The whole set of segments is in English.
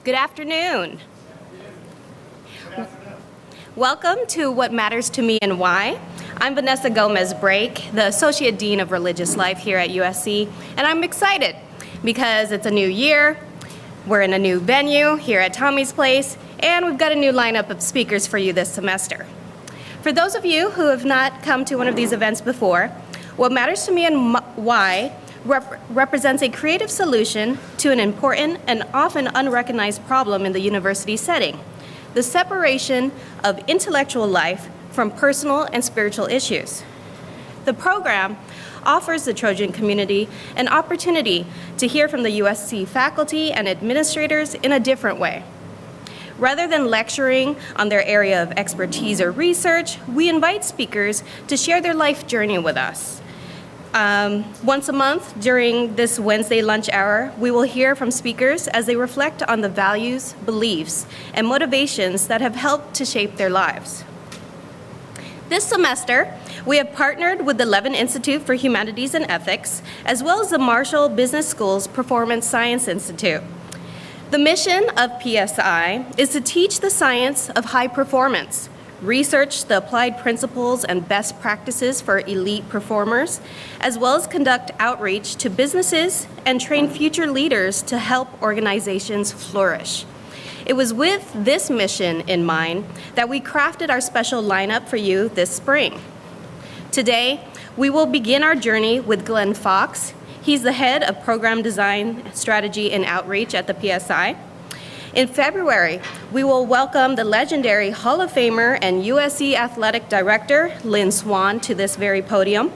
Good afternoon. Welcome to What Matters to Me and Why. I'm Vanessa Gomez-Brake, the Associate Dean of Religious Life here at USC, and I'm excited because it's a new year, we're in a new venue here at Tommy's Place, and we've got a new lineup of speakers for you this semester. For those of you who have not come to one of these events before, What Matters to Me and Why represents a creative solution to an important and often unrecognized problem in the university setting: the separation of intellectual life from personal and spiritual issues. The program offers the Trojan community an opportunity to hear from the USC faculty and administrators in a different way. Rather than lecturing on their area of expertise or research, we invite speakers to share their life journey with us. Once a month during this Wednesday lunch hour, we will hear from speakers as they reflect on the values, beliefs, and motivations that have helped to shape their lives. This semester, we have partnered with the Levin Institute for Humanities and Ethics, as well as the Marshall Business School's Performance Science Institute. The mission of PSI is to teach the science of high performance, research the applied principles and best practices for elite performers, as well as conduct outreach to businesses and train future leaders to help organizations flourish. It was with this mission in mind that we crafted our special lineup for you this spring. Today, we will begin our journey with Glenn Fox. He's the head of program design, strategy, and outreach at the PSI. In February, we will welcome the legendary Hall of Famer and USC Athletic Director, Lynn Swan, to this very podium.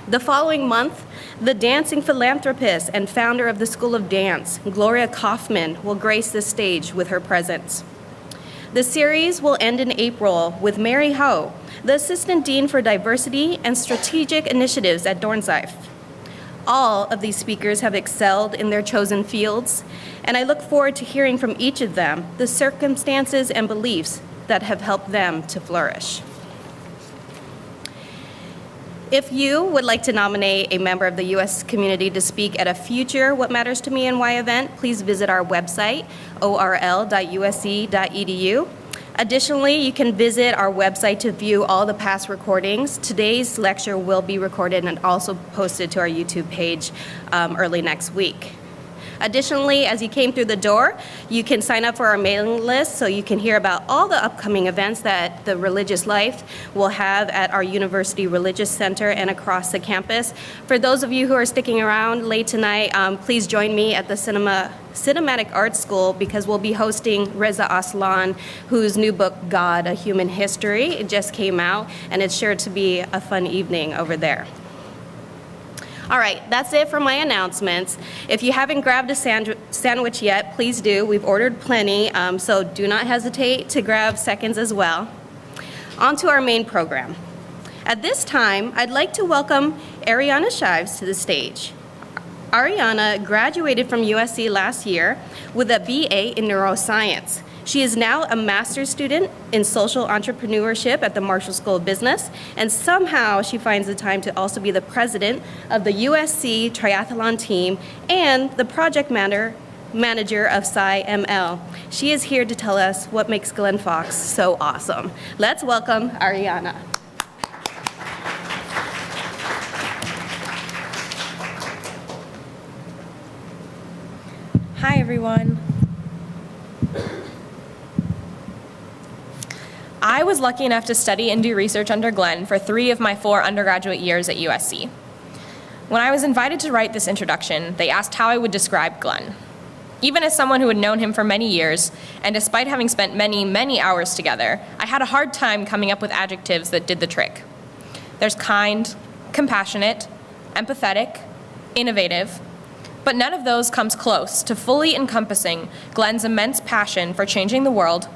The following month, the dancing philanthropist and founder of the School of Dance, Gloria Kaufman, will grace the stage with her presence. The series will end in April with Mary Ho, the Assistant Dean for Diversity and Strategic Initiatives at Dornsife. All of these speakers have excelled in their chosen fields, and I look forward to hearing from each of them the circumstances and beliefs that have helped them to flourish. If you would like to nominate a member of the U.S. community to speak at a future What Matters to Me and Why event, please visit our website, orl.usc.edu. Additionally, you can visit our website to view all the past recordings. Today's lecture will be recorded and also posted to our YouTube page early next week. Additionally, as you came through the door, you can sign up for our mailing list so you can hear about all the upcoming events that the Religious Life will have at our University Religious Center and across the campus. For those of you who are sticking around late tonight, please join me at the Cinematic Arts School because we'll be hosting Reza Aslan, whose new book, God, A Human History, it just came out, and it's sure to be a fun evening over there. All right, that's it for my announcements. If you haven't grabbed a sandwich yet, please do. We've ordered plenty, so do not hesitate to grab seconds as well. On to our main program. At this time, I'd like to welcome Ariana Shives to the stage. Ariana graduated from USC last year with a BA in Neuroscience. She is now a master's student in social entrepreneurship at the Marshall School of Business, and somehow she finds the time to also be the president of the USC Triathlon team and the project manager of Psi-ML. She is here to tell us what makes Glenn Fox so awesome. Let's welcome Ariana. Hi, everyone. I was lucky enough to study and do research under Glenn for 3 of my 4 undergraduate years at USC. When I was invited to write this introduction, they asked how I would describe Glenn. Even as someone who had known him for many years, and despite having spent many, many hours together, I had a hard time coming up with adjectives that did the trick. There's kind, compassionate, empathetic, innovative, but none of those comes close to fully encompassing Glenn's immense passion for changing the world,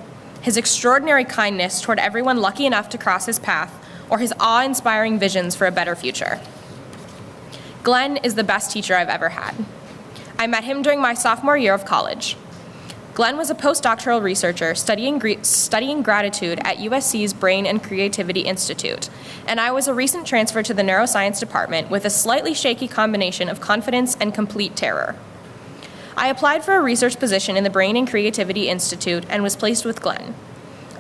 his extraordinary kindness toward everyone lucky enough to cross his path, or his awe-inspiring visions for a better future. Glenn is the best teacher I've ever had. I met him during my sophomore year of college. Glenn was a postdoctoral researcher studying gratitude at USC's Brain and Creativity Institute, and I was a recent transfer to the Neuroscience department with a slightly shaky combination of confidence and complete terror. I applied for a research position in the Brain and Creativity Institute and was placed with Glenn.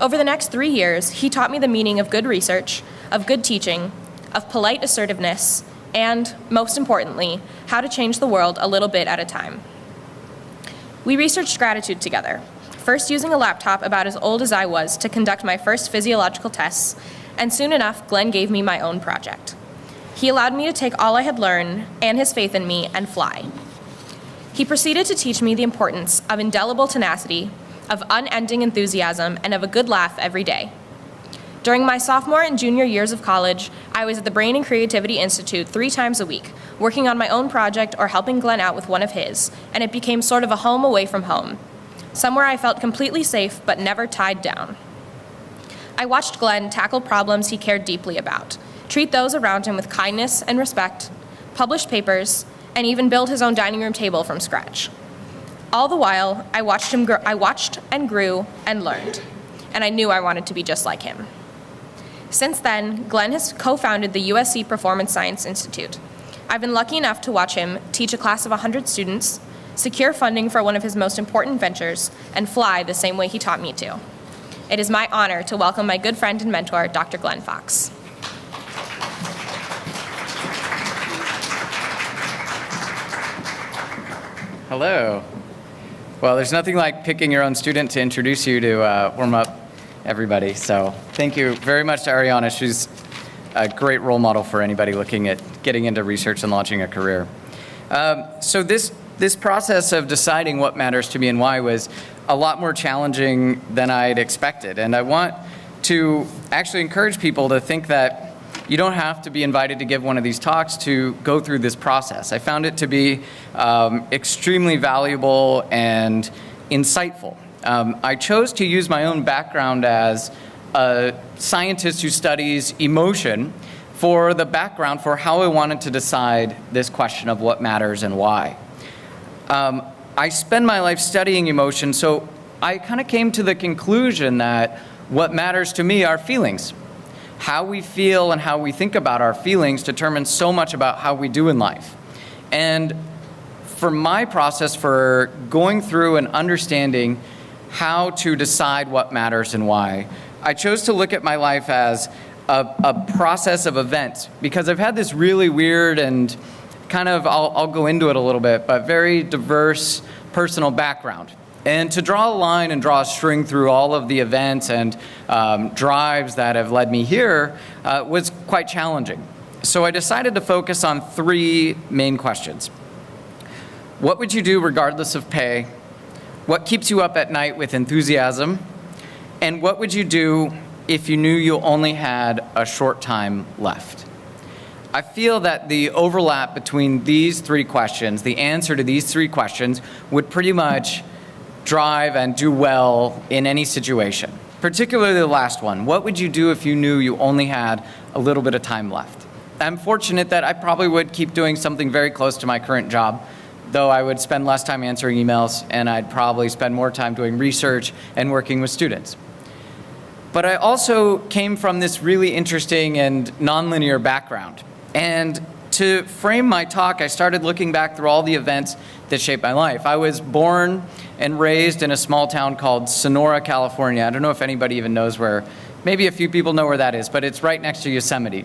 Over the next 3 years, he taught me the meaning of good research, of good teaching, of polite assertiveness, and, most importantly, how to change the world a little bit at a time. We researched gratitude together, first using a laptop about as old as I was to conduct my first physiological tests, and soon enough, Glenn gave me my own project. He allowed me to take all I had learned and his faith in me and fly. He proceeded to teach me the importance of indelible tenacity, of unending enthusiasm, and of a good laugh every day. During my sophomore and junior years of college, I was at the Brain and Creativity Institute 3 times a week, working on my own project or helping Glenn out with one of his, and it became sort of a home away from home, somewhere I felt completely safe but never tied down. I watched Glenn tackle problems he cared deeply about, treat those around him with kindness and respect, publish papers, and even build his own dining room table from scratch. All the while, I watched and grew and learned, and I knew I wanted to be just like him. Since then, Glenn has co-founded the USC Performance Science Institute. I've been lucky enough to watch him teach a class of 100 students, secure funding for one of his most important ventures, and fly the same way he taught me to. It is my honor to welcome my good friend and mentor, Dr. Glenn Fox. Hello. Well, there's nothing like picking your own student to introduce you to warm up everybody. So thank you very much to Ariana. She's a great role model for anybody looking at getting into research and launching a career. So this process of deciding what matters to me and why was a lot more challenging than I'd expected. And I want to actually encourage people to think that you don't have to be invited to give one of these talks to go through this process. I found it to be extremely valuable and insightful. I chose to use my own background as a scientist who studies emotion for the background for how I wanted to decide this question of what matters and why. I spend my life studying emotion, so I kind of came to the conclusion that what matters to me are feelings. How we feel and how we think about our feelings determines so much about how we do in life. And for my process for going through and understanding how to decide what matters and why, I chose to look at my life as a process of events, because I've had this really weird and kind of, I'll go into it a little bit, but very diverse personal background. And to draw a line and draw a string through all of the events and drives that have led me here was quite challenging. So I decided to focus on 3 main questions. What would you do regardless of pay? What keeps you up at night with enthusiasm? And what would you do if you knew you only had a short time left? I feel that the overlap between these 3 questions, the answer to these 3 questions, would pretty much drive and do well in any situation, particularly the last one. What would you do if you knew you only had a little bit of time left? I'm fortunate that I probably would keep doing something very close to my current job, though I would spend less time answering emails and I'd probably spend more time doing research and working with students. But I also came from this really interesting and nonlinear background. And to frame my talk, I started looking back through all the events that shaped my life. I was born and raised in a small town called Sonora, California. I don't know if anybody even knows where, maybe a few people know where that is, but it's right next to Yosemite.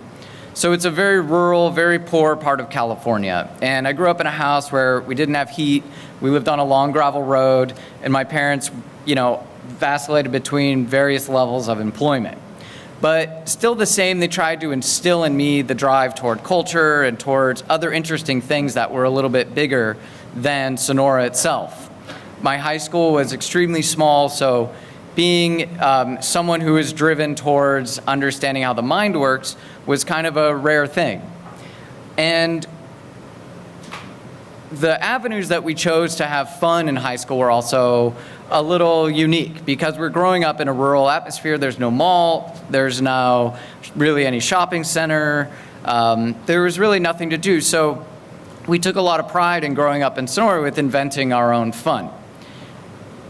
So it's a very rural, very poor part of California. And I grew up in a house where we didn't have heat. We lived on a long gravel road, and my parents, vacillated between various levels of employment. But still the same, they tried to instill in me the drive toward culture and towards other interesting things that were a little bit bigger than Sonora itself. My high school was extremely small, so being someone who is driven towards understanding how the mind works was kind of a rare thing. And the avenues that we chose to have fun in high school were also a little unique because we're growing up in a rural atmosphere. There's no mall, there's no really any shopping center. There was really nothing to do. So we took a lot of pride in growing up in Sonora with inventing our own fun.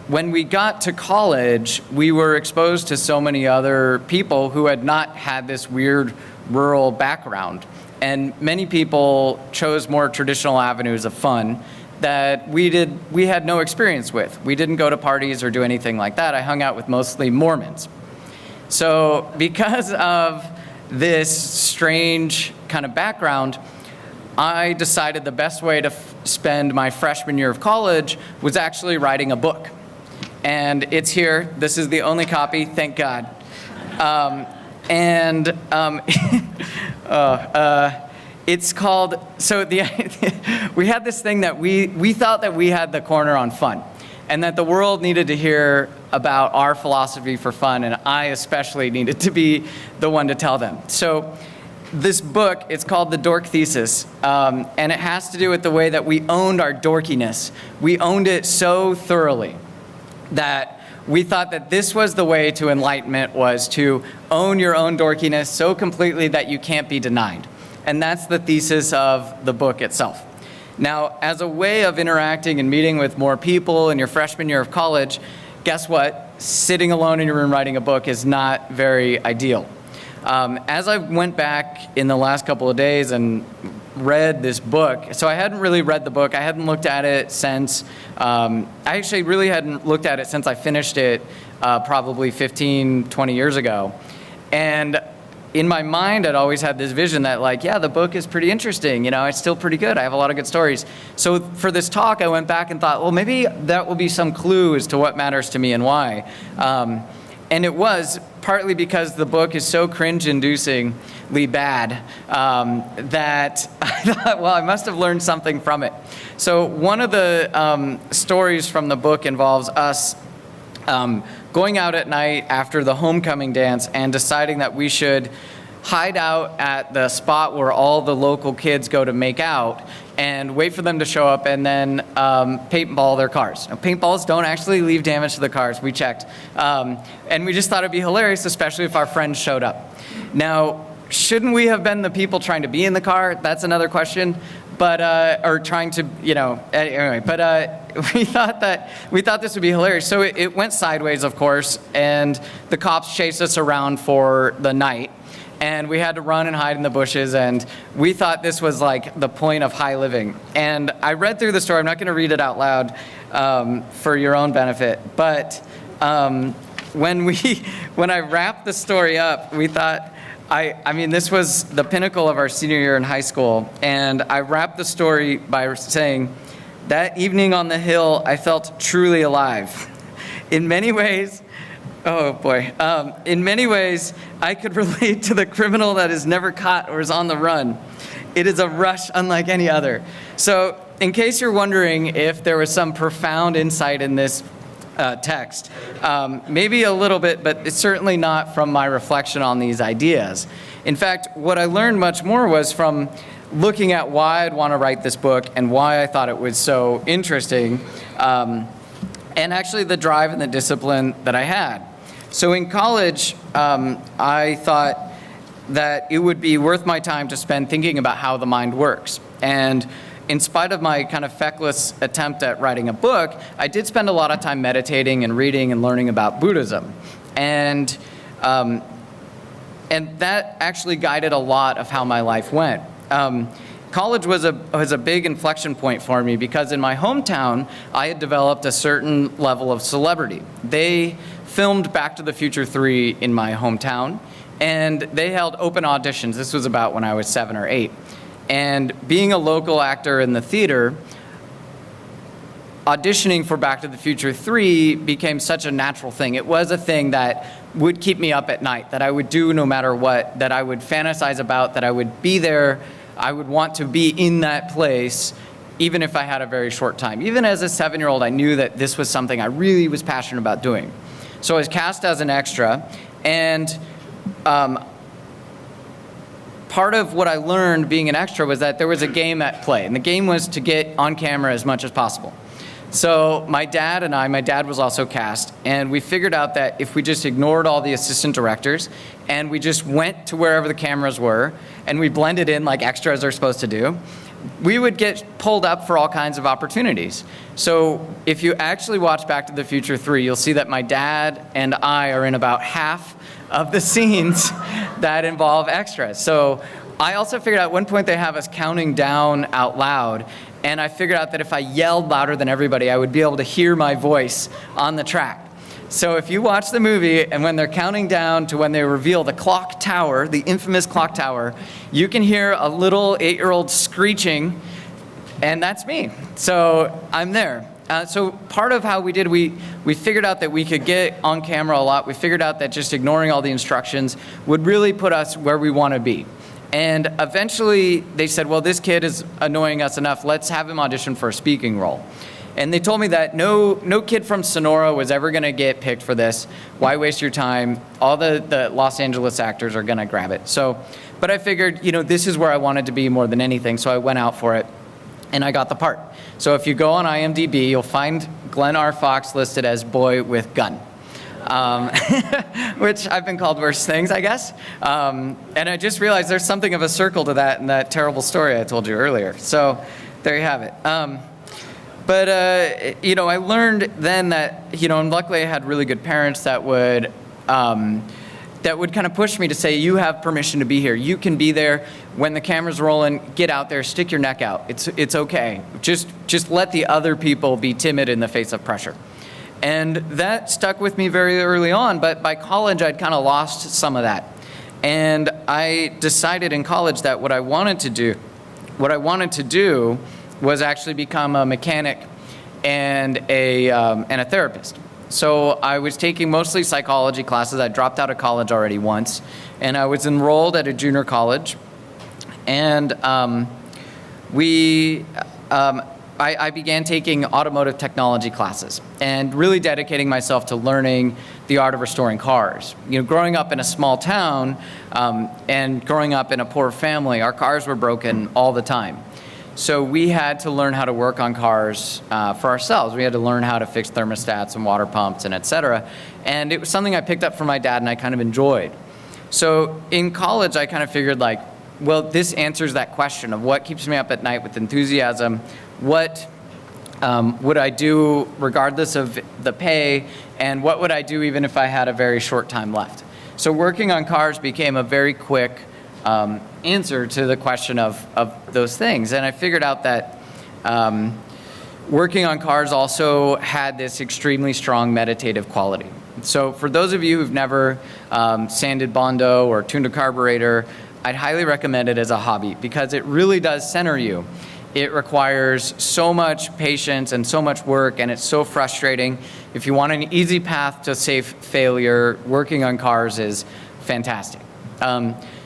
When we got to college, we were exposed to so many other people who had not had this weird rural background. And many people chose more traditional avenues of fun that we had no experience with. We didn't go to parties or do anything like that. I hung out with mostly Mormons. So because of this strange kind of background, I decided the best way to spend my freshman year of college was actually writing a book. And it's here. This is the only copy, thank God. It's called, we had this thing that we thought that we had the corner on fun, and that the world needed to hear about our philosophy for fun, and I especially needed to be the one to tell them. So this book, it's called The Dork Thesis, and it has to do with the way that we owned our dorkiness. We owned it so thoroughly that we thought that this was the way to enlightenment, was to own your own dorkiness so completely that you can't be denied. And that's the thesis of the book itself. Now, as a way of interacting and meeting with more people in your freshman year of college, guess what? Sitting alone in your room writing a book is not very ideal. As I went back in the last couple of days and read this book, so I hadn't really read the book. I hadn't looked at it since, I actually really hadn't looked at it since I finished it probably 15, 20 years ago. And in my mind, I'd always had this vision that, like, yeah, the book is pretty interesting. You know, it's still pretty good. I have a lot of good stories. So for this talk, I went back and thought, well, maybe that will be some clue as to what matters to me and why. And it was partly because the book is so cringe-inducingly bad that I thought, well, I must have learned something from it. So one of the stories from the book involves us going out at night after the homecoming dance and deciding that we should hide out at the spot where all the local kids go to make out and wait for them to show up and then paintball their cars. Now, paintballs don't actually leave damage to the cars. We checked. And we just thought it'd be hilarious, especially if our friends showed up. Now, shouldn't we have been the people trying to be in the car? That's another question. But, or trying to, you know, anyway, but we thought this would be hilarious. So it went sideways, of course, and the cops chased us around for the night. And we had to run and hide in the bushes, and we thought this was like the point of high living. And I read through the story. I'm not going to read it out loud for your own benefit. But when I wrapped the story up, we thought, I mean, this was the pinnacle of our senior year in high school. And I wrapped the story by saying, that evening on the hill, I felt truly alive. In many ways, oh boy. In many ways, I could relate to the criminal that is never caught or is on the run. It is a rush unlike any other. So in case you're wondering if there was some profound insight in this text, maybe a little bit, but it's certainly not from my reflection on these ideas. In fact, what I learned much more was from looking at why I'd want to write this book and why I thought it was so interesting, and actually the drive and the discipline that I had. So in college, I thought that it would be worth my time to spend thinking about how the mind works. And in spite of my kind of feckless attempt at writing a book, I did spend a lot of time meditating and reading and learning about Buddhism. And that actually guided a lot of how my life went. College was a big inflection point for me because in my hometown, I had developed a certain level of celebrity. They filmed Back to the Future 3 in my hometown, and they held open auditions. This was about when I was 7 or 8. And being a local actor in the theater, auditioning for Back to the Future 3 became such a natural thing. It was a thing that would keep me up at night, that I would do no matter what, that I would fantasize about, that I would be there. I would want to be in that place, even if I had a very short time. Even as a 7-year-old, I knew that this was something I really was passionate about doing. So I was cast as an extra, and part of what I learned being an extra was that there was a game at play, and the game was to get on camera as much as possible. So my dad was also cast, and we figured out that if we just ignored all the assistant directors and we just went to wherever the cameras were and we blended in like extras are supposed to do, we would get pulled up for all kinds of opportunities. So if you actually watch Back to the Future 3, you'll see that my dad and I are in about half of the scenes that involve extras. So I also figured out at one point they have us counting down out loud, and I figured out that if I yelled louder than everybody, I would be able to hear my voice on the track. So if you watch the movie and when they're counting down to when they reveal the clock tower, the infamous clock tower, you can hear a little 8-year-old screeching, and that's me. So I'm there. So part of how we did, we figured out that we could get on camera a lot. We figured out that just ignoring all the instructions would really put us where we want to be. And eventually they said, well, this kid is annoying us enough. Let's have him audition for a speaking role. And they told me that no kid from Sonora was ever going to get picked for this. Why waste your time? All the Los Angeles actors are going to grab it. So, but I figured, this is where I wanted to be more than anything. So I went out for it, and I got the part. So if you go on IMDb, you'll find Glenn R. Fox listed as boy with gun. Which I've been called worse things, I guess. And I just realized there's something of a circle to that in that terrible story I told you earlier. So there you have it. But I learned then that, and luckily I had really good parents that would kind of push me to say, you have permission to be here. You can be there when the camera's rolling. Get out there, stick your neck out. It's okay. Just let the other people be timid in the face of pressure. And that stuck with me very early on, but by college I'd kind of lost some of that. And I decided in college that what I wanted to do was actually become a mechanic and a therapist. So I was taking mostly psychology classes. I dropped out of college already once, and I was enrolled at a junior college. And I began taking automotive technology classes and really dedicating myself to learning the art of restoring cars. Growing up in a small town and growing up in a poor family, our cars were broken all the time. So we had to learn how to work on cars for ourselves. We had to learn how to fix thermostats and water pumps and et cetera. And it was something I picked up from my dad and I kind of enjoyed. So in college, I kind of figured well, this answers that question of what keeps me up at night with enthusiasm. What would I do regardless of the pay, and what would I do even if I had a very short time left? So working on cars became a very quick answer to the question of those things. And I figured out that working on cars also had this extremely strong meditative quality. So for those of you who've never sanded Bondo or tuned a carburetor, I'd highly recommend it as a hobby because it really does center you. It requires so much patience and so much work, and it's so frustrating. If you want an easy path to safe failure, working on cars is fantastic.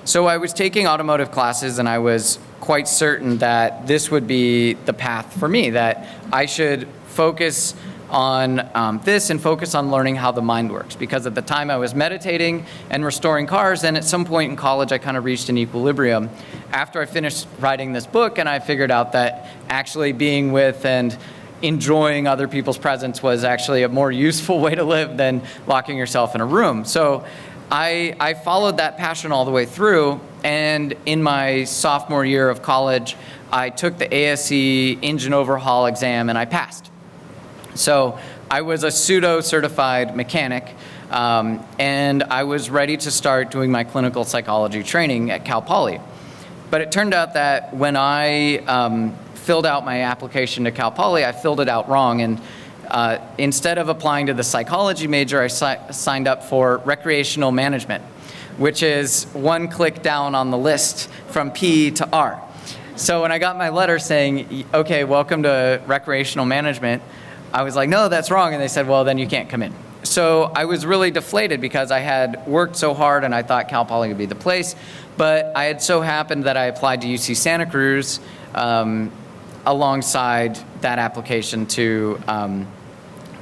So I was taking automotive classes, and I was quite certain that this would be the path for me, that I should focus on this and focus on learning how the mind works. Because at the time I was meditating and restoring cars, and at some point in college I kind of reached an equilibrium after I finished writing this book, and I figured out that actually being with and enjoying other people's presence was actually a more useful way to live than locking yourself in a room. So I followed that passion all the way through, and in my sophomore year of college, I took the ASE engine overhaul exam and I passed. So I was a pseudo-certified mechanic, and I was ready to start doing my clinical psychology training at Cal Poly. But it turned out that when I filled out my application to Cal Poly, I filled it out wrong, and instead of applying to the psychology major, I signed up for recreational management, which is one click down on the list from P to R. So when I got my letter saying, okay, welcome to recreational management, I was like, no, that's wrong. And they said, well, then you can't come in. So I was really deflated because I had worked so hard and I thought Cal Poly would be the place. But I had so happened that I applied to UC Santa Cruz alongside that application to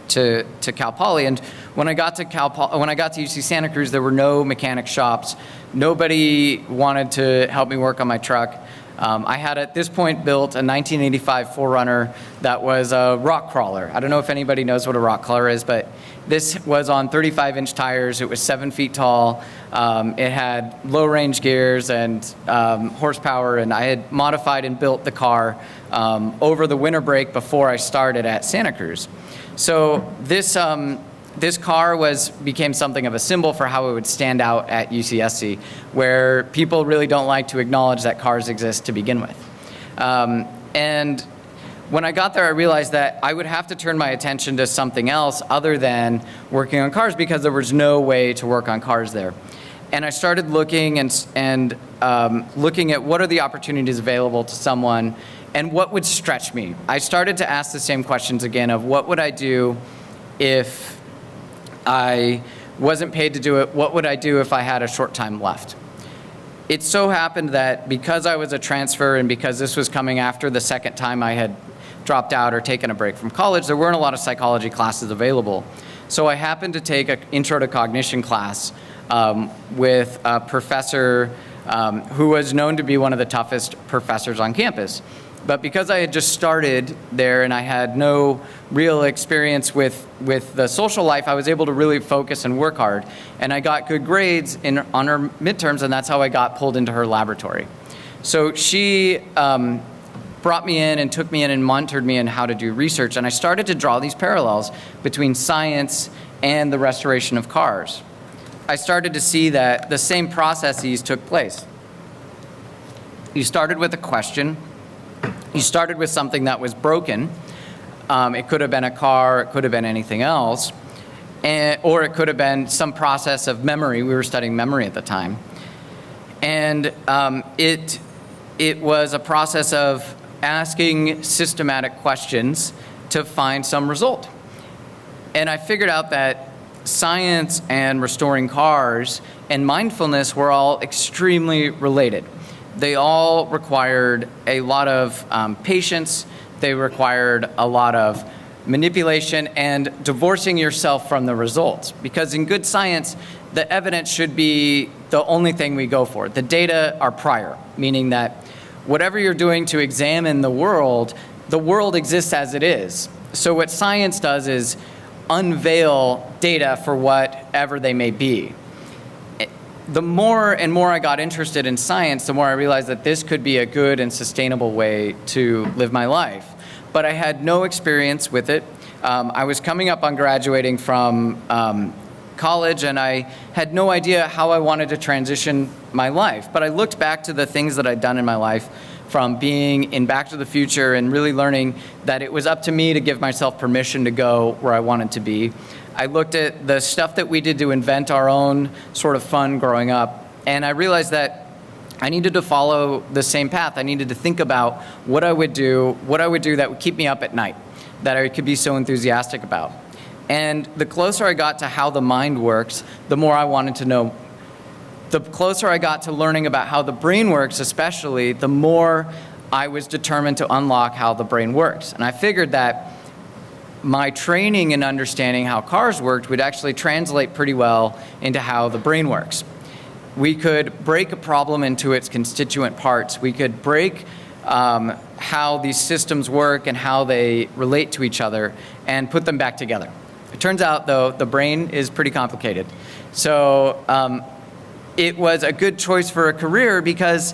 Cal Poly. And when I got to UC Santa Cruz, there were no mechanic shops. Nobody wanted to help me work on my truck. I had at this point built a 1985 4Runner that was a rock crawler. I don't know if anybody knows what a rock crawler is, but this was on 35-inch tires. It was 7 feet tall. It had low-range gears and horsepower, and I had modified and built the car over the winter break before I started at Santa Cruz. So this this car became something of a symbol for how it would stand out at UCSC, where people really don't like to acknowledge that cars exist to begin with. And when I got there, I realized that I would have to turn my attention to something else other than working on cars, because there was no way to work on cars there. And I started looking and looking at what are the opportunities available to someone and what would stretch me. I started to ask the same questions again of what would I do if I wasn't paid to do it? What would I do if I had a short time left? It so happened that because I was a transfer and because this was coming after the second time I had dropped out or taken a break from college, there weren't a lot of psychology classes available. So I happened to take an Intro to Cognition class with a professor who was known to be one of the toughest professors on campus. But because I had just started there and I had no real experience with the social life, I was able to really focus and work hard. And I got good grades on her midterms, and that's how I got pulled into her laboratory. So she brought me in and took me in and mentored me in how to do research. And I started to draw these parallels between science and the restoration of cars. I started to see that the same processes took place. You started with a question. You started with something that was broken. It could have been a car, it could have been anything else, or it could have been some process of memory. We were studying memory at the time. And it was a process of asking systematic questions to find some result. And I figured out that science and restoring cars and mindfulness were all extremely related. They all required a lot of patience. They required a lot of manipulation and divorcing yourself from the results. Because in good science, the evidence should be the only thing we go for. The data are prior, meaning that whatever you're doing to examine the world exists as it is. So what science does is unveil data for whatever they may be. The more and more I got interested in science, the more I realized that this could be a good and sustainable way to live my life. But I had no experience with it. I was coming up on graduating from college, and I had no idea how I wanted to transition my life. But I looked back to the things that I'd done in my life, from being in Back to the Future and really learning that it was up to me to give myself permission to go where I wanted to be. I looked at the stuff that we did to invent our own sort of fun growing up, and I realized that I needed to follow the same path. I needed to think about what I would do that would keep me up at night, that I could be so enthusiastic about. And the closer I got to how the mind works, the more I wanted to know. The closer I got to learning about how the brain works, especially, the more I was determined to unlock how the brain works. And I figured that my training in understanding how cars worked would actually translate pretty well into how the brain works. We could break a problem into its constituent parts. We could break how these systems work and how they relate to each other and put them back together. It turns out, though, the brain is pretty complicated. So it was a good choice for a career because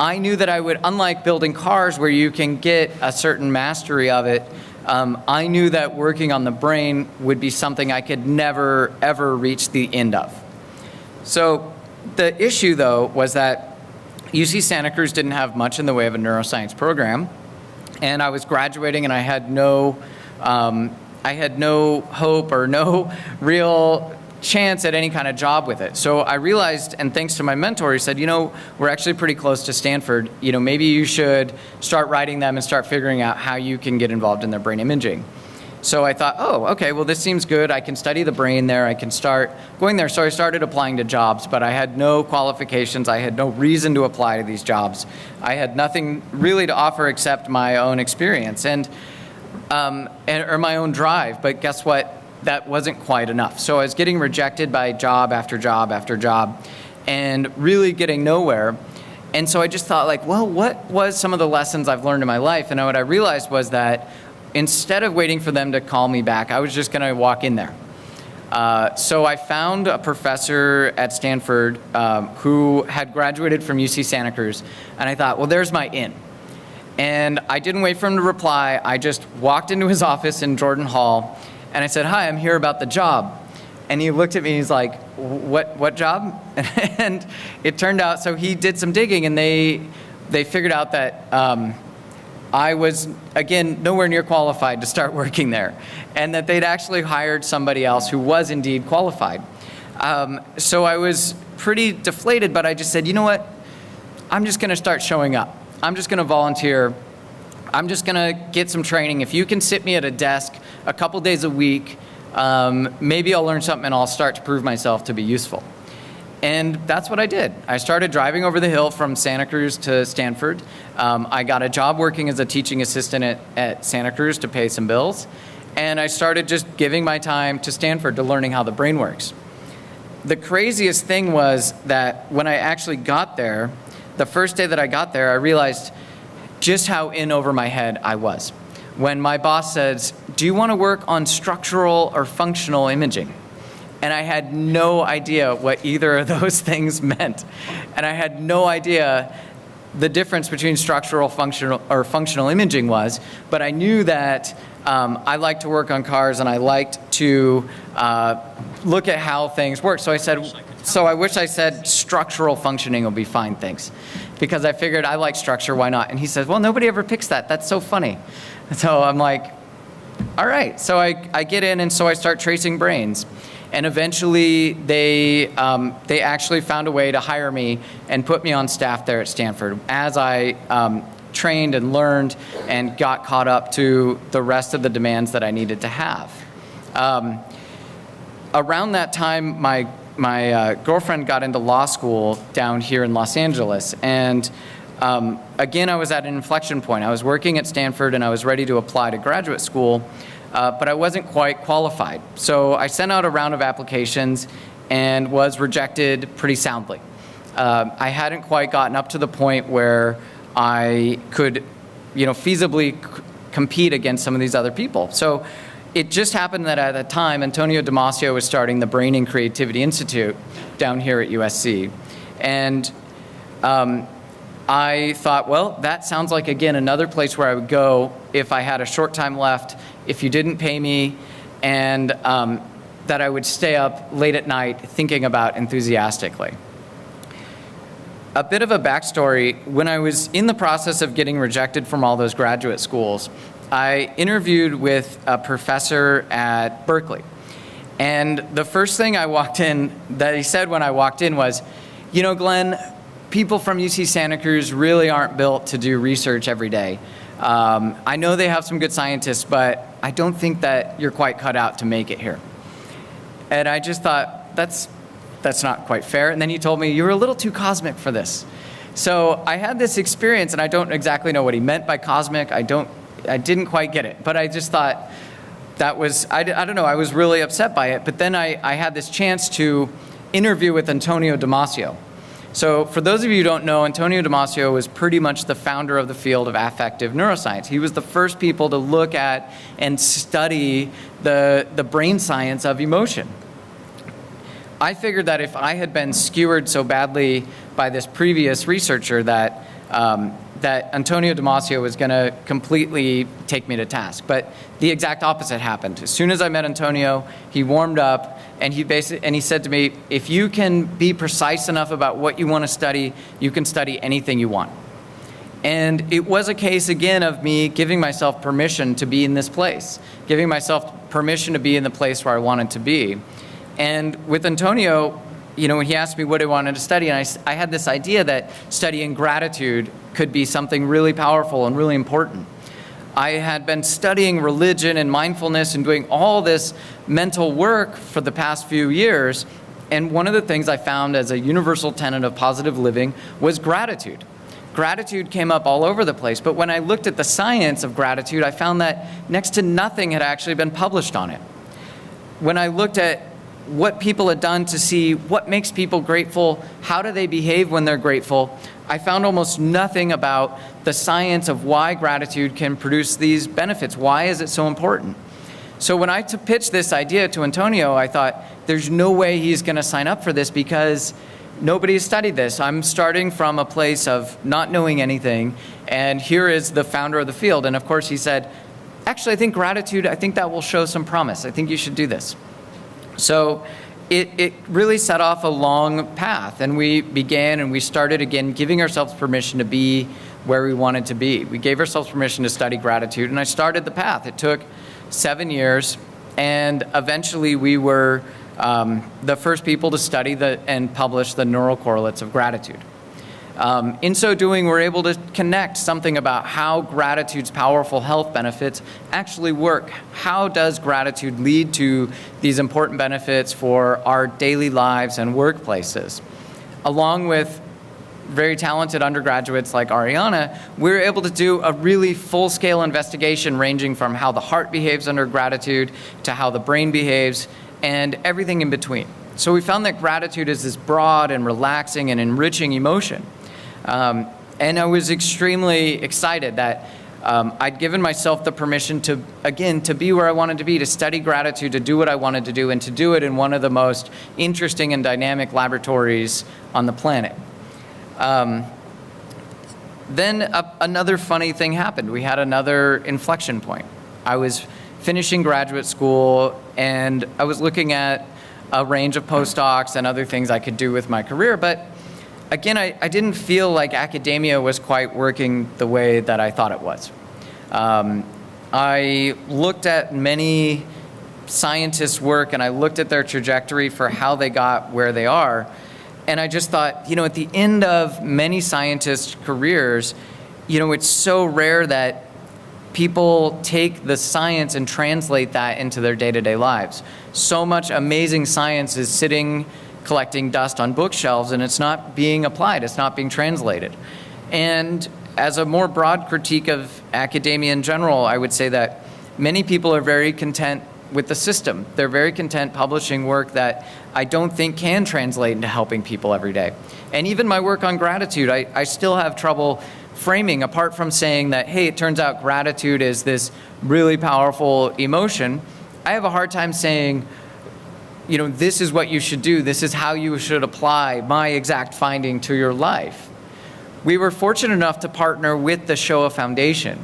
I knew that I would, unlike building cars where you can get a certain mastery of it, I knew that working on the brain would be something I could never, ever reach the end of. So the issue, though, was that UC Santa Cruz didn't have much in the way of a neuroscience program, and I was graduating, and I had no hope or no real chance at any kind of job with it. So I realized, and thanks to my mentor, he said, we're actually pretty close to Stanford. Maybe you should start writing them and start figuring out how you can get involved in their brain imaging. So I thought, okay, well, this seems good. I can study the brain there. I can start going there. So I started applying to jobs, but I had no qualifications. I had no reason to apply to these jobs. I had nothing really to offer except my own experience or my own drive. But guess what? That wasn't quite enough. So I was getting rejected by job after job after job and really getting nowhere. And so I just thought, what was some of the lessons I've learned in my life? And what I realized was that instead of waiting for them to call me back, I was just going to walk in there. So I found a professor at Stanford who had graduated from UC Santa Cruz. And I thought, well, there's my in. And I didn't wait for him to reply. I just walked into his office in Jordan Hall. And I said, hi, I'm here about the job. And he looked at me and he's like, what job? And it turned out, so he did some digging, and they figured out that I was, again, nowhere near qualified to start working there, and that they'd actually hired somebody else who was indeed qualified. So I was pretty deflated, but I just said, you know what? I'm just going to start showing up. I'm just going to volunteer. I'm just going to get some training. If you can sit me at a desk a couple days a week, maybe I'll learn something and I'll start to prove myself to be useful. And that's what I did. I started driving over the hill from Santa Cruz to Stanford. I got a job working as a teaching assistant at Santa Cruz to pay some bills. And I started just giving my time to Stanford to learning how the brain works. The craziest thing was that when I actually got there, the first day that I got there, I realized just how in over my head I was. When my boss says, do you want to work on structural or functional imaging? And I had no idea what either of those things meant. And I had no idea the difference between structural, functional imaging was, but I knew that I liked to work on cars and I liked to look at how things work. So I said, so I wish I said structural functioning will be fine, thanks. Because I figured I like structure, why not? And he says, well, nobody ever picks that. That's so funny. So I'm like, all right. So I get in, and so I start tracing brains. And eventually they actually found a way to hire me and put me on staff there at Stanford as I trained and learned and got caught up to the rest of the demands that I needed to have. Around that time, my girlfriend got into law school down here in Los Angeles. And again, I was at an inflection point. I was working at Stanford and I was ready to apply to graduate school, but I wasn't quite qualified. So I sent out a round of applications and was rejected pretty soundly. I hadn't quite gotten up to the point where I could, feasibly compete against some of these other people. So it just happened that at the time, Antonio Damasio was starting the Brain and Creativity Institute down here at USC. And I thought, well, that sounds like, again, another place where I would go if I had a short time left, if you didn't pay me, and that I would stay up late at night thinking about enthusiastically. A bit of a backstory, when I was in the process of getting rejected from all those graduate schools, I interviewed with a professor at Berkeley. And the first thing that he said when I walked in was, Glenn, people from UC Santa Cruz really aren't built to do research every day. I know they have some good scientists, but I don't think that you're quite cut out to make it here. And I just thought, that's not quite fair. And then he told me, you're a little too cosmic for this. So I had this experience, and I don't exactly know what he meant by cosmic. I didn't quite get it, but I just thought that was, I don't know, I was really upset by it. But then I had this chance to interview with Antonio Damasio. So for those of you who don't know, Antonio Damasio was pretty much the founder of the field of affective neuroscience. He was the first people to look at and study the brain science of emotion. I figured that if I had been skewered so badly by this previous researcher that Antonio Damasio was going to completely take me to task. But the exact opposite happened. As soon as I met Antonio, he warmed up, and he said to me, if you can be precise enough about what you want to study, you can study anything you want. And it was a case, again, of me giving myself permission to be in this place, giving myself permission to be in the place where I wanted to be. And with Antonio, when he asked me what I wanted to study, and I had this idea that studying gratitude could be something really powerful and really important. I had been studying religion and mindfulness and doing all this mental work for the past few years, and one of the things I found as a universal tenet of positive living was gratitude. Gratitude came up all over the place, but when I looked at the science of gratitude, I found that next to nothing had actually been published on it. When I looked at what people had done to see what makes people grateful, how do they behave when they're grateful, I found almost nothing about the science of why gratitude can produce these benefits. Why is it so important? So when I pitched this idea to Antonio, I thought, there's no way he's going to sign up for this because nobody has studied this. I'm starting from a place of not knowing anything, and here is the founder of the field. And of course he said, actually, I think gratitude, I think that will show some promise. I think you should do this. So it really set off a long path, and we started again giving ourselves permission to be where we wanted to be. We gave ourselves permission to study gratitude, and I started the path. It took 7 years, and eventually we were the first people to study and publish the neural correlates of gratitude. In so doing, we're able to connect something about how gratitude's powerful health benefits actually work. How does gratitude lead to these important benefits for our daily lives and workplaces? Along with very talented undergraduates like Ariana, we're able to do a really full-scale investigation ranging from how the heart behaves under gratitude to how the brain behaves and everything in between. So we found that gratitude is this broad and relaxing and enriching emotion. And I was extremely excited that I'd given myself the permission to be where I wanted to be, to study gratitude, to do what I wanted to do, and to do it in one of the most interesting and dynamic laboratories on the planet. Then another funny thing happened. We had another inflection point. I was finishing graduate school, and I was looking at a range of postdocs and other things I could do with my career, but again, I didn't feel like academia was quite working the way that I thought it was. I looked at many scientists' work, and I looked at their trajectory for how they got where they are, and I just thought, at the end of many scientists' careers, it's so rare that people take the science and translate that into their day-to-day lives. So much amazing science is sitting collecting dust on bookshelves, and it's not being applied, it's not being translated. And as a more broad critique of academia in general, I would say that many people are very content with the system. They're very content publishing work that I don't think can translate into helping people every day. And even my work on gratitude, I still have trouble framing, apart from saying that, hey, it turns out gratitude is this really powerful emotion. I have a hard time saying, this is what you should do. This is how you should apply my exact finding to your life. We were fortunate enough to partner with the Shoah Foundation.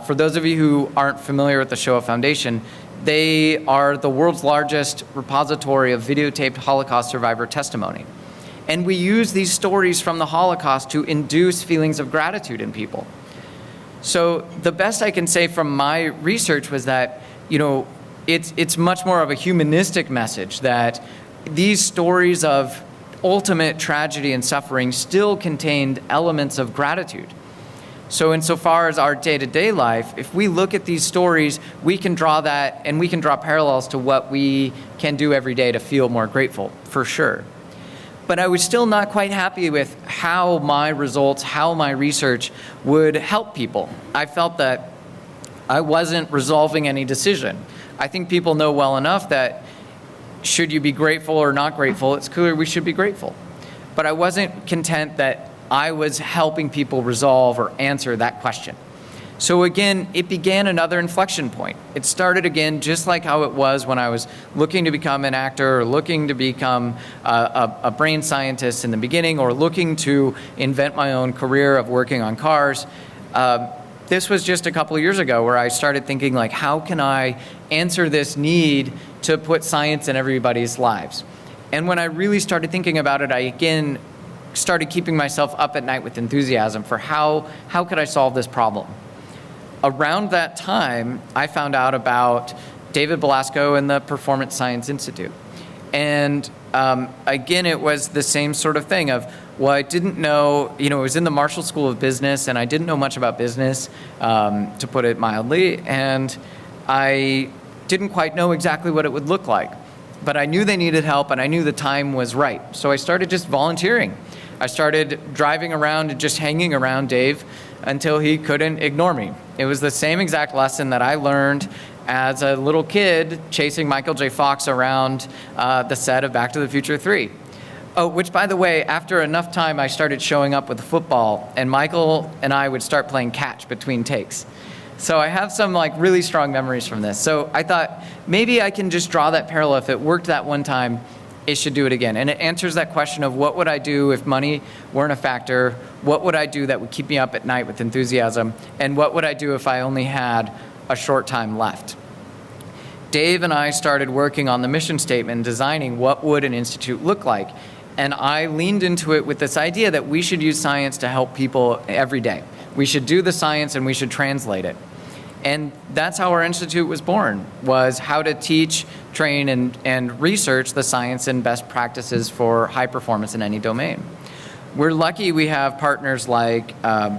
For those of you who aren't familiar with the Shoah Foundation, they are the world's largest repository of videotaped Holocaust survivor testimony. And we use these stories from the Holocaust to induce feelings of gratitude in people. So the best I can say from my research was that, it's much more of a humanistic message that these stories of ultimate tragedy and suffering still contained elements of gratitude. So insofar as our day-to-day life, if we look at these stories, we can draw that, and we can draw parallels to what we can do every day to feel more grateful, for sure. But I was still not quite happy with how my results, how my research would help people. I felt that I wasn't resolving any decision. I think people know well enough that should you be grateful or not grateful, it's clear we should be grateful. But I wasn't content that I was helping people resolve or answer that question. So again, it began another inflection point. It started again just like how it was when I was looking to become an actor or looking to become a brain scientist in the beginning, or looking to invent my own career of working on cars. This was just a couple of years ago where I started thinking, like, how can I answer this need to put science in everybody's lives? And when I really started thinking about it, I again started keeping myself up at night with enthusiasm for how could I solve this problem. Around that time, I found out about David Belasco and the Performance Science Institute. And again, it was the same sort of thing of, well, I didn't know, it was in the Marshall School of Business, and I didn't know much about business, to put it mildly, and I didn't quite know exactly what it would look like. But I knew they needed help, and I knew the time was right. So I started just volunteering. I started driving around and just hanging around Dave until he couldn't ignore me. It was the same exact lesson that I learned as a little kid chasing Michael J. Fox around the set of Back to the Future 3. Oh, which, by the way, after enough time, I started showing up with a football, and Michael and I would start playing catch between takes. So I have some really strong memories from this. So I thought maybe I can just draw that parallel. If it worked that one time, it should do it again. And it answers that question of what would I do if money weren't a factor? What would I do that would keep me up at night with enthusiasm? And what would I do if I only had a short time left. Dave and I started working on the mission statement, designing what would an institute look like. And I leaned into it with this idea that we should use science to help people every day. We should do the science and we should translate it. And that's how our institute was born, was how to teach, train, and research the science and best practices for high performance in any domain. We're lucky we have partners like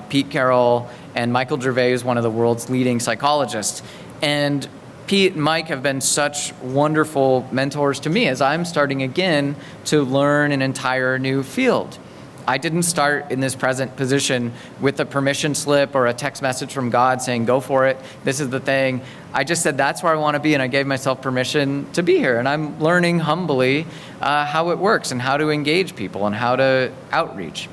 Pete Carroll and Michael Gervais, who's one of the world's leading psychologists. And Pete and Mike have been such wonderful mentors to me as I'm starting again to learn an entire new field. I didn't start in this present position with a permission slip or a text message from God saying, go for it, this is the thing. I just said, that's where I want to be, and I gave myself permission to be here. And I'm learning humbly how it works and how to engage people and how to outreach.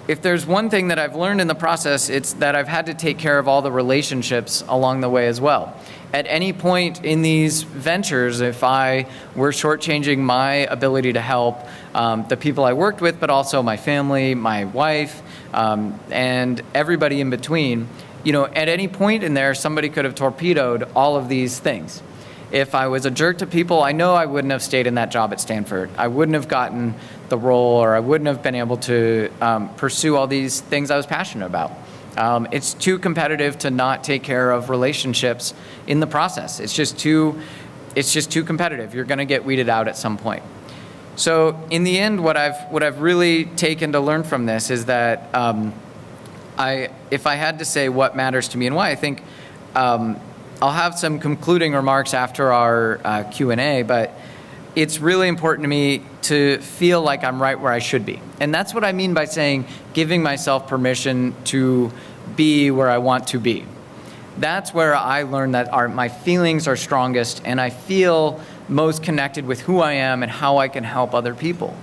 If there's one thing that I've learned in the process, it's that I've had to take care of all the relationships along the way as well. At any point in these ventures, if I were shortchanging my ability to help the people I worked with, but also my family, my wife, and everybody in between, at any point in there, somebody could have torpedoed all of these things. If I was a jerk to people, I know I wouldn't have stayed in that job at Stanford. I wouldn't have gotten the role, or I wouldn't have been able to pursue all these things I was passionate about. It's too competitive to not take care of relationships in the process. It's just too competitive. You're going to get weeded out at some point. So in the end, what I've really taken to learn from this is that if I had to say what matters to me and why, I think I'll have some concluding remarks after our Q&A, but it's really important to me to feel like I'm right where I should be. And that's what I mean by saying giving myself permission to be where I want to be. That's where I learned that my feelings are strongest and I feel most connected with who I am and how I can help other people.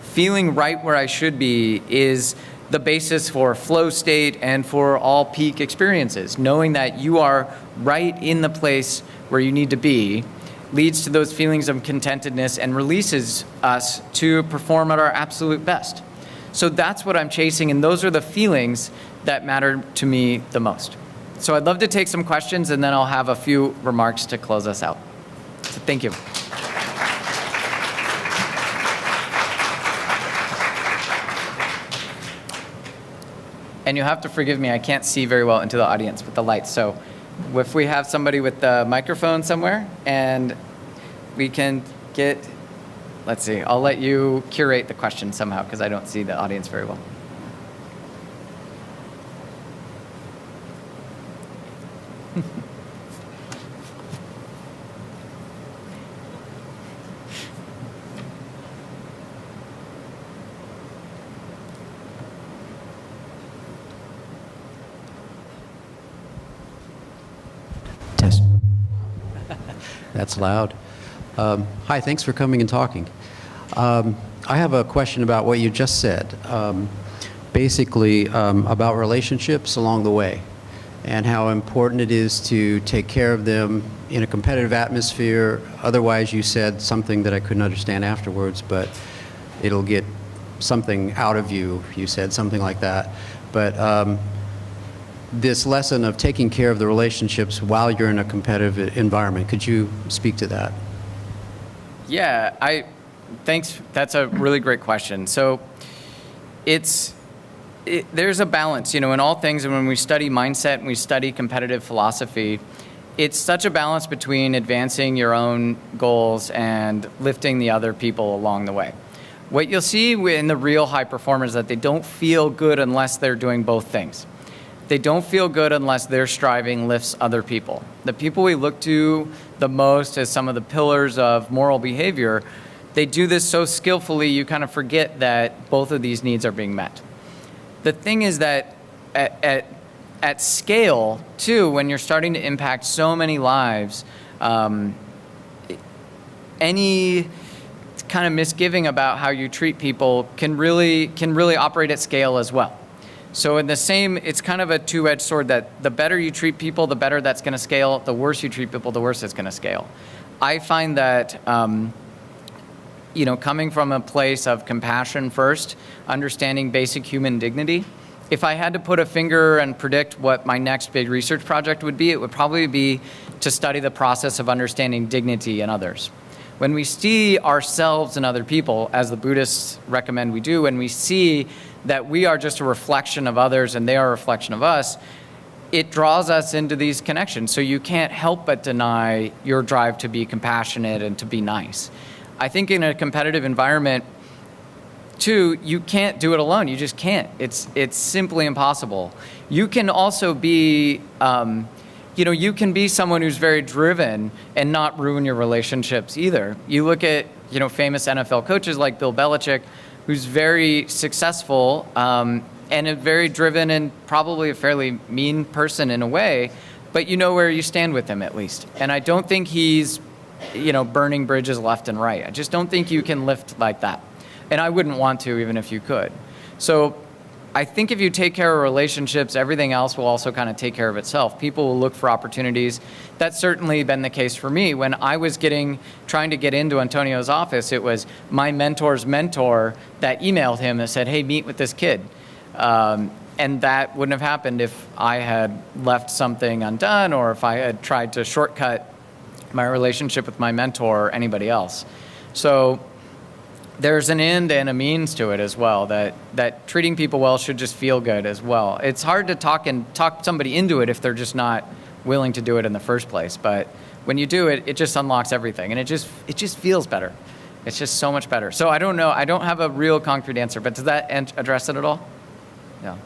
Feeling right where I should be is the basis for flow state and for all peak experiences. Knowing that you are right in the place where you need to be leads to those feelings of contentedness and releases us to perform at our absolute best. So that's what I'm chasing, and those are the feelings that matter to me the most. So I'd love to take some questions, and then I'll have a few remarks to close us out. So thank you. And you have to forgive me, I can't see very well into the audience with the lights. So if we have somebody with the microphone somewhere and we can get, let's see, I'll let you curate the question somehow because I don't see the audience very well. That's loud. Hi, thanks for coming and talking. I have a question about what you just said, basically about relationships along the way and how important it is to take care of them in a competitive atmosphere. Otherwise, you said something that I couldn't understand afterwards, but it'll get something out of you. You said something like that. But this lesson of taking care of the relationships while you're in a competitive environment, could you speak to that? Yeah, thanks. That's a really great question. So there's a balance, in all things. And when we study mindset and we study competitive philosophy, it's such a balance between advancing your own goals and lifting the other people along the way. What you'll see in the real high performers is that they don't feel good unless they're doing both things. They don't feel good unless their striving lifts other people. The people we look to the most as some of the pillars of moral behavior, they do this so skillfully you kind of forget that both of these needs are being met. The thing is that at scale, too, when you're starting to impact so many lives, any kind of misgiving about how you treat people can really operate at scale as well. So it's kind of a two-edged sword that the better you treat people, the better that's going to scale. The worse you treat people, the worse it's going to scale. I find that, coming from a place of compassion first, understanding basic human dignity, if I had to put a finger and predict what my next big research project would be, it would probably be to study the process of understanding dignity in others. When we see ourselves and other people, as the Buddhists recommend we do, when we see that we are just a reflection of others and they are a reflection of us, it draws us into these connections. So you can't help but deny your drive to be compassionate and to be nice. I think in a competitive environment, too, you can't do it alone. You just can't. It's simply impossible. You can also be, you can be someone who's very driven and not ruin your relationships either. You look at, famous NFL coaches like Bill Belichick, who's very successful and a very driven and probably a fairly mean person in a way, but you know where you stand with him at least. And I don't think he's, burning bridges left and right. I just don't think you can lift like that. And I wouldn't want to, even if you could. So I think if you take care of relationships, everything else will also kind of take care of itself. People will look for opportunities. That's certainly been the case for me. When I was trying to get into Antonio's office, it was my mentor's mentor that emailed him and said, hey, meet with this kid. And that wouldn't have happened if I had left something undone or if I had tried to shortcut my relationship with my mentor or anybody else. So there's an end and a means to it as well, that treating people well should just feel good as well. It's hard to talk somebody into it if they're just not willing to do it in the first place. But when you do it, it just unlocks everything, and it just feels better. It's just so much better. So I don't know. I don't have a real concrete answer, but does that address it at all? Yeah.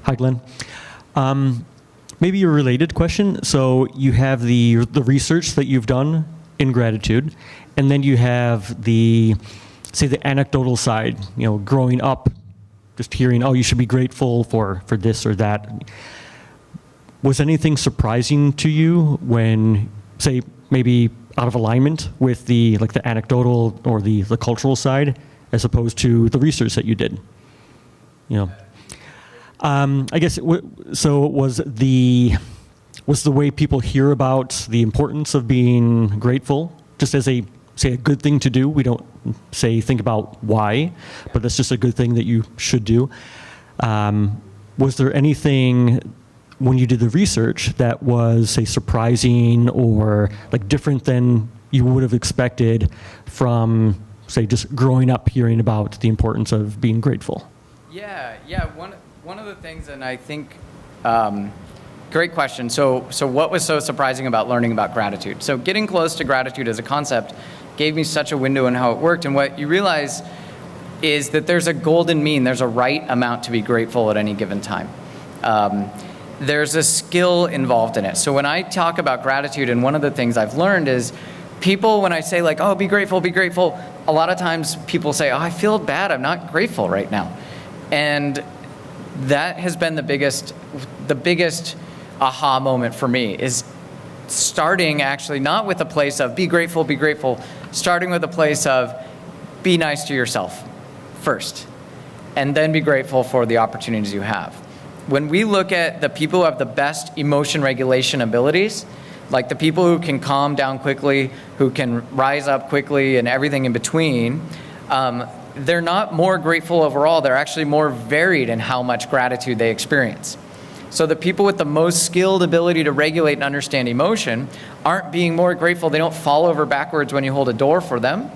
Hi, Glenn. Maybe a related question. So you have the research that you've done in gratitude, and then you have the anecdotal side, growing up, just hearing, oh, you should be grateful for this or that. Was anything surprising to you when, say, maybe out of alignment with the anecdotal or the cultural side, as opposed to the research that you did? I guess was the way people hear about the importance of being grateful just as a good thing to do. We don't think about why, but that's just a good thing that you should do. Was there anything when you did the research that was surprising or different than you would have expected from just growing up hearing about the importance of being grateful? Yeah. One of the things, and I think, great question. So what was so surprising about learning about gratitude? So getting close to gratitude as a concept gave me such a window in how it worked. And what you realize is that there's a golden mean. There's a right amount to be grateful at any given time. There's a skill involved in it. So when I talk about gratitude, and one of the things I've learned is people, when I say be grateful, a lot of times people say, oh, I feel bad. I'm not grateful right now. And that has been the biggest aha moment for me, is starting actually not with a place of be grateful, starting with a place of be nice to yourself first, and then be grateful for the opportunities you have. When we look at the people who have the best emotion regulation abilities, like the people who can calm down quickly, who can rise up quickly, and everything in between, they're not more grateful overall. They're actually more varied in how much gratitude they experience. So the people with the most skilled ability to regulate and understand emotion aren't being more grateful. They don't fall over backwards when you hold a door for them.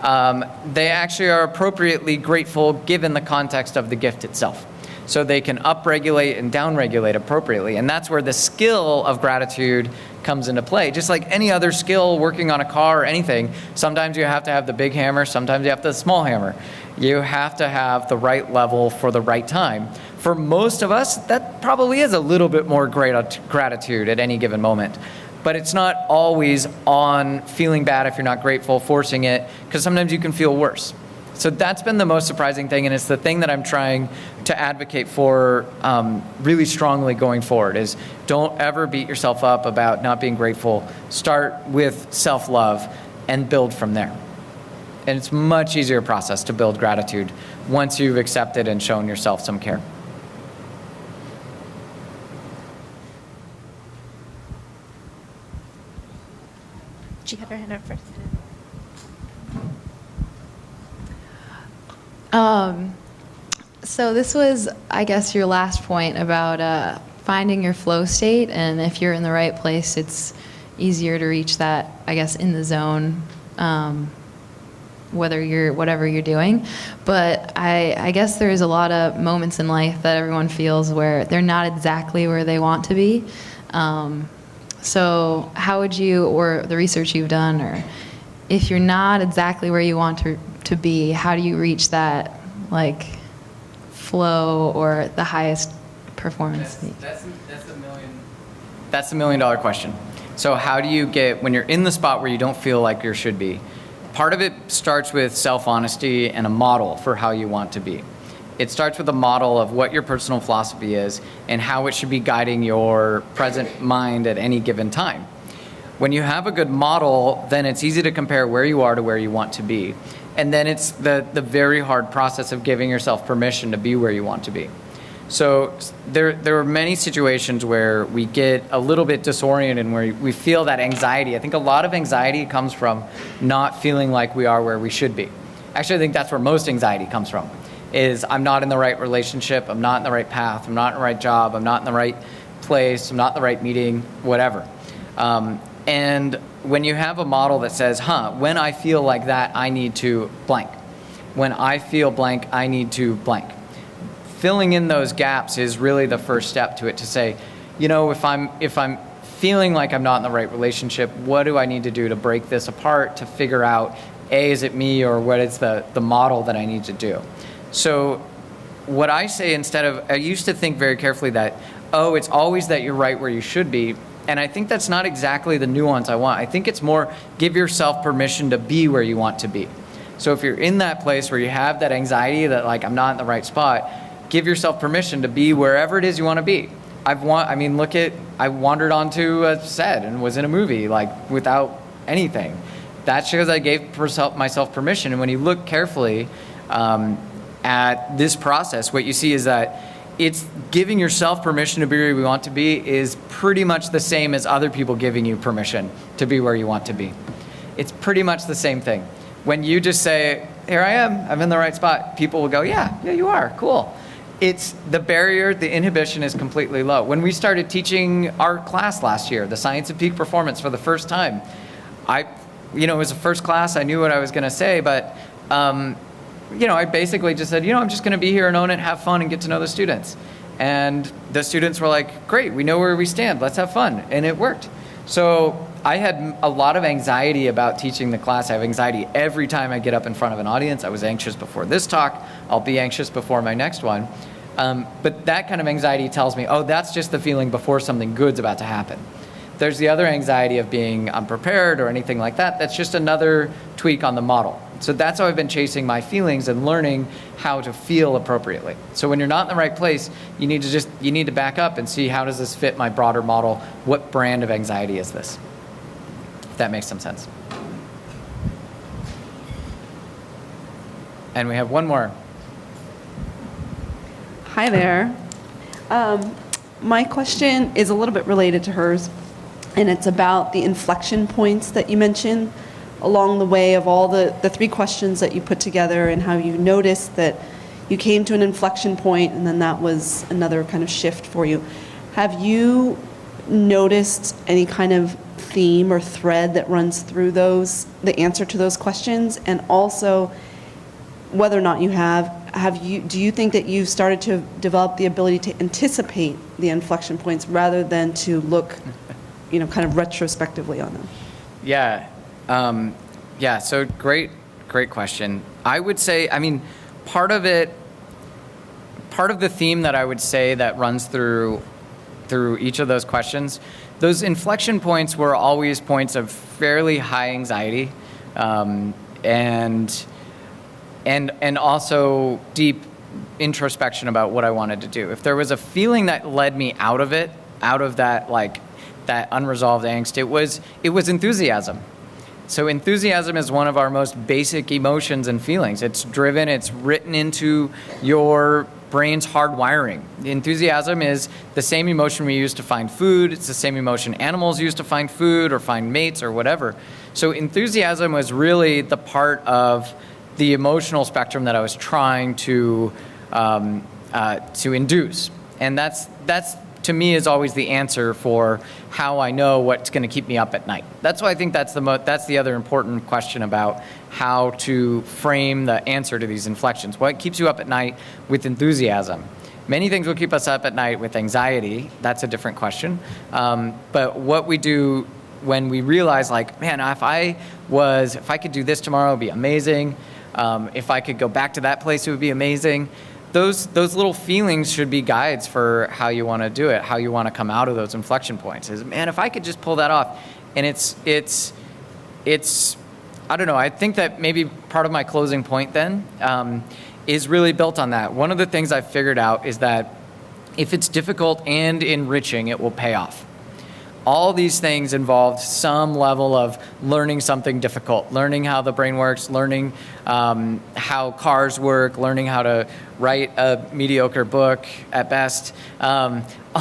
They actually are appropriately grateful given the context of the gift itself. So they can upregulate and downregulate appropriately. And that's where the skill of gratitude comes into play. Just like any other skill, working on a car or anything, sometimes you have to have the big hammer, sometimes you have the small hammer. You have to have the right level for the right time. For most of us, that probably is a little bit more gratitude at any given moment. But it's not always on feeling bad if you're not grateful, forcing it, because sometimes you can feel worse. So that's been the most surprising thing, and it's the thing that I'm trying to advocate for really strongly going forward, is don't ever beat yourself up about not being grateful. Start with self-love and build from there. And it's a much easier process to build gratitude once you've accepted and shown yourself some care. She had her hand up first. So this was, I guess, your last point about finding your flow state, and if you're in the right place, it's easier to reach that, I guess, in the zone, whatever you're doing. But I guess there's a lot of moments in life that everyone feels where they're not exactly where they want to be. So how would you, or the research you've done, or if you're not exactly where you want to be, how do you reach that, like, flow or the highest performance? That's the million-dollar question. So how do you get, when you're in the spot where you don't feel like you should be? Part of it starts with self-honesty and a model for how you want to be. It starts with a model of what your personal philosophy is and how it should be guiding your present mind at any given time. When you have a good model, then it's easy to compare where you are to where you want to be. And then it's the very hard process of giving yourself permission to be where you want to be. So there are many situations where we get a little bit disoriented and where we feel that anxiety. I think a lot of anxiety comes from not feeling like we are where we should be. Actually, I think that's where most anxiety comes from, is I'm not in the right relationship, I'm not in the right path, I'm not in the right job, I'm not in the right place, I'm not in the right meeting, whatever. And when you have a model that says, when I feel like that, I need to blank. When I feel blank, I need to blank. Filling in those gaps is really the first step to it, to say, if I'm feeling like I'm not in the right relationship, what do I need to do to break this apart, to figure out, A, is it me, or what is the model that I need to do? So what I say, I used to think very carefully that, it's always that you're right where you should be. And I think that's not exactly the nuance I want. I think it's more, give yourself permission to be where you want to be. So if you're in that place where you have that anxiety that, like, I'm not in the right spot, give yourself permission to be wherever it is you want to be. I wandered onto a set and was in a movie, like, without anything. That's because I gave myself permission. And when you look carefully at this process, what you see is that it's giving yourself permission to be where you want to be is pretty much the same as other people giving you permission to be where you want to be. It's pretty much the same thing. When you just say, here I am, I'm in the right spot, people will go, yeah, you are, cool. It's the barrier, the inhibition is completely low. When we started teaching our class last year, the Science of Peak Performance, for the first time, it was the first class, I knew what I was going to say, but I basically just said, I'm just going to be here and own it, have fun, and get to know the students. And the students were like, great, we know where we stand, let's have fun. And it worked. So I had a lot of anxiety about teaching the class. I have anxiety every time I get up in front of an audience. I was anxious before this talk. I'll be anxious before my next one. But that kind of anxiety tells me, that's just the feeling before something good's about to happen. There's the other anxiety of being unprepared or anything like that. That's just another tweak on the model. So that's how I've been chasing my feelings and learning how to feel appropriately. So when you're not in the right place, you need to back up and see, how does this fit my broader model? What brand of anxiety is this? If that makes some sense. And we have one more. Hi there. My question is a little bit related to hers, and it's about the inflection points that you mentioned along the way of all the three questions that you put together, and how you noticed that you came to an inflection point and then that was another kind of shift for you. Have you noticed any kind of theme or thread that runs through the answer to those questions? And also, whether or not you do you think that you've started to develop the ability to anticipate the inflection points rather than to look, kind of retrospectively on them? Yeah. So great question. I would say, part of the theme that I would say that runs through each of those questions, those inflection points were always points of fairly high anxiety, and also deep introspection about what I wanted to do. If there was a feeling that led me out of that, like that unresolved angst, it was enthusiasm. So enthusiasm is one of our most basic emotions and feelings. It's driven, it's written into your brain's hardwiring. Enthusiasm is the same emotion we use to find food. It's the same emotion animals use to find food or find mates or whatever. So enthusiasm was really the part of the emotional spectrum that I was trying to induce. And that's to me is always the answer for how I know what's going to keep me up at night. That's why I think that's the other important question about how to frame the answer to these inflections. What keeps you up at night with enthusiasm? Many things will keep us up at night with anxiety. That's a different question. But what we do when we realize, like, man, if I could do this tomorrow, it would be amazing. If I could go back to that place, it would be amazing. Those little feelings should be guides for how you want to do it, how you want to come out of those inflection points. Is, man, if I could just pull that off. And it's I don't know, I think that maybe part of my closing point then is really built on that. One of the things I've figured out is that if it's difficult and enriching, it will pay off. All these things involved some level of learning something difficult, learning how the brain works, learning how cars work, learning how to write a mediocre book at best. All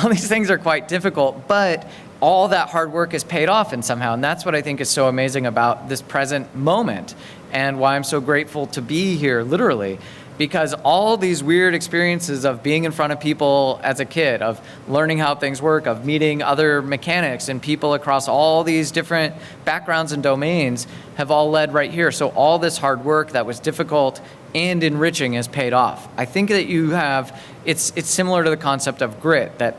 these things are quite difficult, but all that hard work is paid off in somehow. And that's what I think is so amazing about this present moment and why I'm so grateful to be here, literally. Because all these weird experiences of being in front of people as a kid, of learning how things work, of meeting other mechanics and people across all these different backgrounds and domains have all led right here. So all this hard work that was difficult and enriching is paid off. I think that you have, it's similar to the concept of grit, that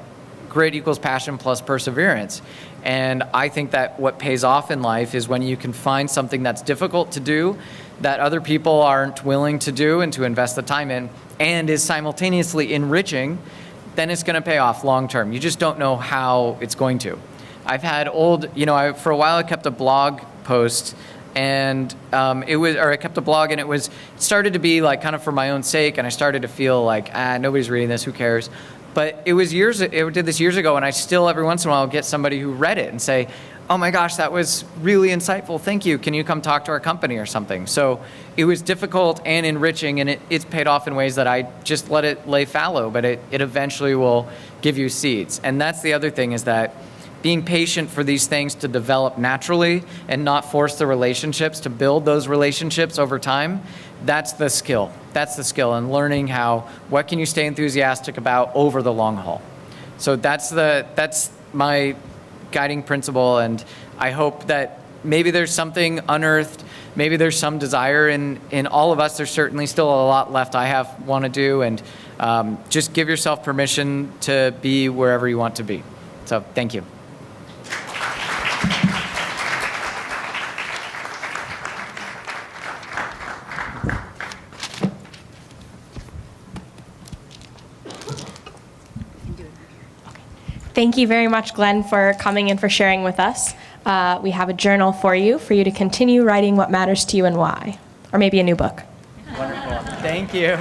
grit equals passion plus perseverance. And I think that what pays off in life is when you can find something that's difficult to do, that other people aren't willing to do and to invest the time in, and is simultaneously enriching, then it's going to pay off long term. You just don't know how it's going to. I've had for a while I kept a blog post, and I kept a blog, and it started to be like kind of for my own sake, and I started to feel like, nobody's reading this, who cares? But it did this years ago, and I still every once in a while get somebody who read it and say, oh my gosh, that was really insightful, thank you, can you come talk to our company or something? So it was difficult and enriching, and it's paid off in ways that I just let it lay fallow, but it eventually will give you seeds. And that's the other thing, is that being patient for these things to develop naturally and not force the relationships, to build those relationships over time, that's the skill. That's the skill, and learning what can you stay enthusiastic about over the long haul. So that's my guiding principle, and I hope that maybe there's something unearthed, maybe there's some desire in all of us. There's certainly still a lot left I want to do, and just give yourself permission to be wherever you want to be. So thank you. Thank you very much, Glenn, for coming and for sharing with us. We have a journal for you to continue writing what matters to you and why, or maybe a new book. Wonderful. Thank you.